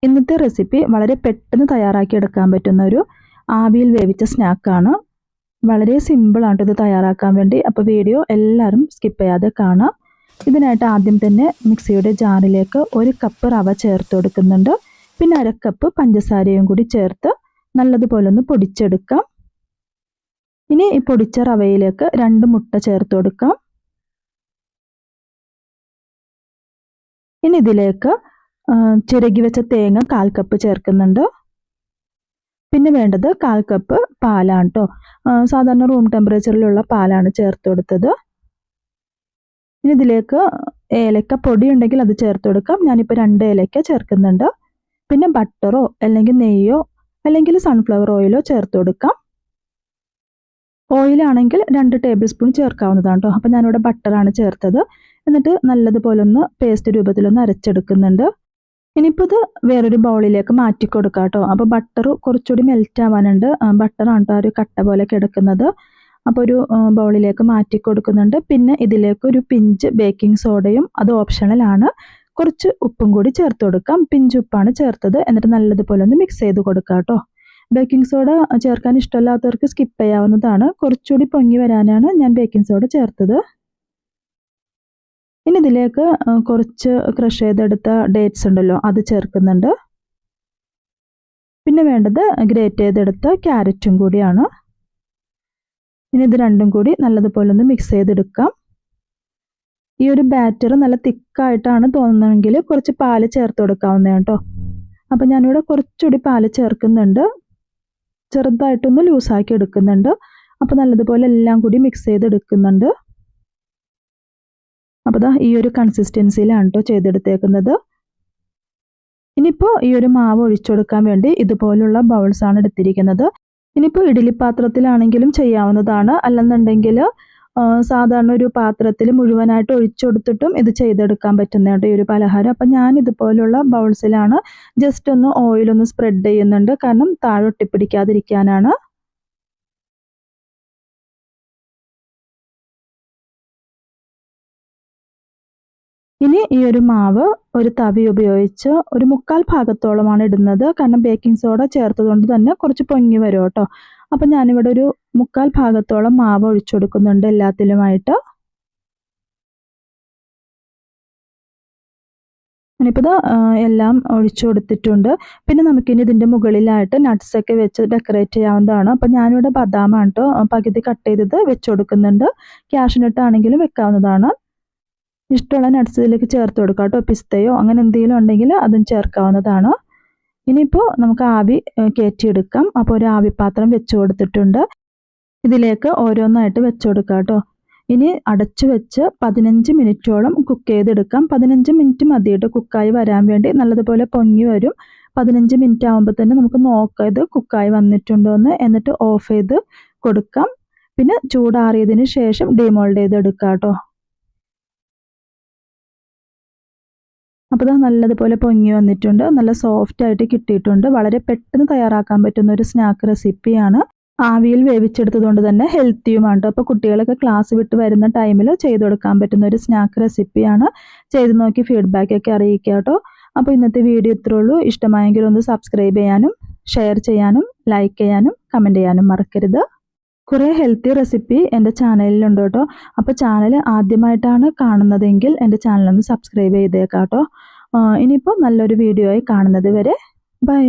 ഇന്നത്തെ റെസിപ്പി വളരെ പെട്ടെന്ന് തയ്യാറാക്കി എടുക്കാൻ പറ്റുന്ന ഒരു ആവിയിൽ വേവിച്ച സ്നാക്കാണ്. വളരെ സിമ്പിളാണ് ഇത് തയ്യാറാക്കാൻ വേണ്ടി. അപ്പോൾ വീഡിയോ എല്ലാവരും സ്കിപ്പ് ചെയ്യാതെ കാണാം. ഇതിനായിട്ട് ആദ്യം തന്നെ മിക്സിയുടെ ജാറിലേക്ക് 1 കപ്പ് റവ ചേർത്ത് കൊടുക്കുന്നുണ്ട്. പിന്നെ 1/2 കപ്പ് പഞ്ചസാരയും കൂടി ചേർത്ത് നല്ലതുപോലെ ഒന്ന് പൊടിച്ചെടുക്കാം. ഇനി ഈ പൊടിച്ച റവയിലേക്ക് 2 മുട്ട ചേർത്ത് കൊടുക്കാം. ഇനി ഇതിലേക്ക് ചിരകി വെച്ച തേങ്ങ 1/4 കപ്പ് ചേർക്കുന്നുണ്ട്. പിന്നെ വേണ്ടത് 1/4 കപ്പ് പാലാണ് കേട്ടോ. സാധാരണ റൂം ടെമ്പറേച്ചറിലുള്ള പാലാണ് ചേർത്ത് കൊടുത്തത്. ഇനി ഇതിലേക്ക് ഏലക്ക പൊടി ഉണ്ടെങ്കിൽ അത് ചേർത്ത് കൊടുക്കാം. ഞാനിപ്പോൾ 2 ഏലക്ക ചേർക്കുന്നുണ്ട്. പിന്നെ ബട്ടറോ അല്ലെങ്കിൽ നെയ്യോ അല്ലെങ്കിൽ സൺഫ്ലവർ ഓയിലോ ചേർത്ത് കൊടുക്കാം. ഓയിലാണെങ്കിൽ 2 ടേബിൾ സ്പൂൺ ചേർക്കാവുന്നതാണ് കേട്ടോ. അപ്പോൾ ഞാനിവിടെ ബട്ടറാണ് ചേർത്തത്. എന്നിട്ട് നല്ലതുപോലെ ഒന്ന് പേസ്റ്റ് രൂപത്തിലൊന്ന് അരച്ചെടുക്കുന്നുണ്ട്. ഇനിയിപ്പോൾ ഇത് വേറൊരു ബൗളിലേക്ക് മാറ്റി കൊടുക്കാം കേട്ടോ. അപ്പോൾ ബട്ടർ കുറച്ചുകൂടി മെൽറ്റ് ആവാനുണ്ട്. ബട്ടറാണ് കേട്ടോ ഒരു കട്ട പോലെ കിടക്കുന്നത്. അപ്പോൾ ഒരു ബൗളിലേക്ക് മാറ്റി കൊടുക്കുന്നുണ്ട്. പിന്നെ ഇതിലേക്ക് ഒരു പിഞ്ച് ബേക്കിംഗ് സോഡയും, അത് ഓപ്ഷണലാണ്, കുറച്ച് ഉപ്പും കൂടി ചേർത്ത് കൊടുക്കാം. പിഞ്ച് ഉപ്പാണ് ചേർത്തത്. എന്നിട്ട് നല്ലതുപോലെ ഒന്ന് മിക്സ് ചെയ്ത് കൊടുക്കാം കേട്ടോ. ബേക്കിംഗ് സോഡ ചേർക്കാൻ ഇഷ്ടമില്ലാത്തവർക്ക് സ്കിപ്പ് ചെയ്യാവുന്നതാണ്. കുറച്ചുകൂടി പൊങ്ങി വരാനാണ് ഞാൻ ബേക്കിംഗ് സോഡ ചേർത്തത്. ഇനി ഇതിലേക്ക് കുറച്ച് ക്രഷ് ചെയ്തെടുത്ത ഡേറ്റ്സ് ഉണ്ടല്ലോ, അത് ചേർക്കുന്നുണ്ട്. പിന്നെ വേണ്ടത് ഗ്രേറ്റ് ചെയ്തെടുത്ത ക്യാരറ്റും കൂടിയാണ്. ഇനി ഇത് രണ്ടും കൂടി നല്ലതുപോലെ ഒന്ന് മിക്സ് ചെയ്തെടുക്കാം. ഈ ഒരു ബാറ്റർ നല്ല തിക്കായിട്ടാണ് തോന്നുന്നതെങ്കിൽ കുറച്ച് പാല് ചേർത്ത് കൊടുക്കാവുന്നതാണ് കേട്ടോ. അപ്പം ഞാനിവിടെ കുറച്ചുകൂടി പാല് ചേർക്കുന്നുണ്ട്. ചെറുതായിട്ടൊന്ന് ലൂസാക്കി എടുക്കുന്നുണ്ട്. അപ്പോൾ നല്ലതുപോലെ എല്ലാം കൂടി മിക്സ് ചെയ്തെടുക്കുന്നുണ്ട്. അപ്പോൾ ദാ ഈ ഒരു കൺസിസ്റ്റൻസിയിലാണ് കേട്ടോ ചെയ്തെടുത്തേക്കുന്നത്. ഇനിയിപ്പോൾ ഈ ഒരു മാവ് ഒഴിച്ചു കൊടുക്കാൻ വേണ്ടി ഇതുപോലുള്ള ബൗൾസാണ് എടുത്തിരിക്കുന്നത്. ഇനിയിപ്പോൾ ഇഡ്ഡലി പാത്രത്തിലാണെങ്കിലും ചെയ്യാവുന്നതാണ്. അല്ലെന്നുണ്ടെങ്കിൽ സാധാരണ ഒരു പാത്രത്തിൽ മുഴുവനായിട്ട് ഒഴിച്ചു കൊടുത്തിട്ടും ഇത് ചെയ്തെടുക്കാൻ പറ്റുന്നതാണ് ഈ ഒരു പലഹാരം. അപ്പം ഞാൻ ഇതുപോലുള്ള ബൗൾസിലാണ് ജസ്റ്റ് ഒന്ന് ഓയിലൊന്ന് സ്പ്രെഡ് ചെയ്യുന്നുണ്ട്. കാരണം താഴെ ഒട്ടിപ്പിടിക്കാതിരിക്കാനാണ്. ഇനി ഈ ഒരു മാവ് ഒരു തവി ഉപയോഗിച്ച് ഒരു 1/4 ഭാഗത്തോളമാണ് ഇടുന്നത്. കാരണം ബേക്കിംഗ് സോഡ ചേർത്തതുകൊണ്ട് തന്നെ കുറച്ച് പൊങ്ങി വരും കേട്ടോ. അപ്പം ഞാനിവിടെ ഒരു 1/4 ഭാഗത്തോളം മാവ് ഒഴിച്ചു കൊടുക്കുന്നുണ്ട് എല്ലാത്തിലുമായിട്ട്. ഇനിയിപ്പോൾ എല്ലാം ഒഴിച്ചു കൊടുത്തിട്ടുണ്ട്. പിന്നെ നമുക്കിനി ഇതിൻ്റെ മുകളിലായിട്ട് നട്ട്സൊക്കെ വെച്ച് ഡെക്കറേറ്റ് ചെയ്യാവുന്നതാണ്. അപ്പം ഞാനിവിടെ ബദാമാണ് കേട്ടോ പകുതി കട്ട് ചെയ്തത് വെച്ച് കൊടുക്കുന്നുണ്ട്. ക്യാഷ്നട്ട് ആണെങ്കിലും വെക്കാവുന്നതാണ്. ഇഷ്ടമുള്ള നട്ട്സ് ഇതിലേക്ക് ചേർത്ത് കൊടുക്കാം കേട്ടോ. പിസ്തയോ അങ്ങനെ എന്തെങ്കിലും ഉണ്ടെങ്കിൽ അതും ചേർക്കാവുന്നതാണ്. ഇനിയിപ്പോൾ നമുക്ക് ആവി കയറ്റിയെടുക്കാം. അപ്പോൾ ഒരു ആവിപ്പാത്രം വെച്ച് കൊടുത്തിട്ടുണ്ട്. ഇതിലേക്ക് ഓരോന്നായിട്ട് വെച്ച് കൊടുക്കാം കേട്ടോ. ഇനി അടച്ചു വെച്ച് 15 മിനിറ്റോളം കുക്ക് ചെയ്തെടുക്കാം. 15 മിനിറ്റ് മതി കേട്ടോ കുക്കായി വരാൻ വേണ്ടി. നല്ലതുപോലെ പൊങ്ങി വരും. 15 മിനിറ്റ് ആകുമ്പോൾ തന്നെ നമുക്ക് നോക്കാം ഇത് കുക്കായി വന്നിട്ടുണ്ടോ എന്ന്. എന്നിട്ട് ഓഫ് ചെയ്ത് കൊടുക്കാം. പിന്നെ ചൂടാറിയതിന് ശേഷം ഡിമോൾഡ് ചെയ്തെടുക്കാം കേട്ടോ. അപ്പോൾ ഇത് നല്ലതുപോലെ പൊങ്ങി വന്നിട്ടുണ്ട്. നല്ല സോഫ്റ്റ് ആയിട്ട് കിട്ടിയിട്ടുണ്ട്. വളരെ പെട്ടെന്ന് തയ്യാറാക്കാൻ പറ്റുന്ന ഒരു സ്നാക്ക് റെസിപ്പിയാണ്. ആവിയിൽ വേവിച്ചെടുത്തതുകൊണ്ട് തന്നെ ഹെൽത്തിയുമാണ്. അപ്പോൾ കുട്ടികളൊക്കെ ക്ലാസ് വിട്ട് വരുന്ന ടൈമിൽ ചെയ്ത് കൊടുക്കാൻ പറ്റുന്ന ഒരു സ്നാക്ക് റെസിപ്പിയാണ്. ചെയ്ത് നോക്കി ഫീഡ്ബാക്കൊക്കെ അറിയിക്കുക കേട്ടോ. അപ്പോൾ ഇന്നത്തെ വീഡിയോ ഇത്രേ ഉള്ളൂ. ഇഷ്ടമായെങ്കിൽ ഒന്ന് സബ്സ്ക്രൈബ് ചെയ്യാനും ഷെയർ ചെയ്യാനും ലൈക്ക് ചെയ്യാനും കമൻറ്റ് ചെയ്യാനും മറക്കരുത്. കുറേ ഹെൽത്തി റെസിപ്പി എൻ്റെ ചാനലിലുണ്ട് കേട്ടോ. അപ്പോൾ ചാനൽ ആദ്യമായിട്ടാണ് കാണുന്നതെങ്കിൽ എൻ്റെ ചാനലൊന്ന് സബ്സ്ക്രൈബ് ചെയ്തേക്കാം കേട്ടോ. ഇനിയിപ്പോൾ നല്ലൊരു വീഡിയോ ആയി കാണുന്നത് വരെ ബൈ.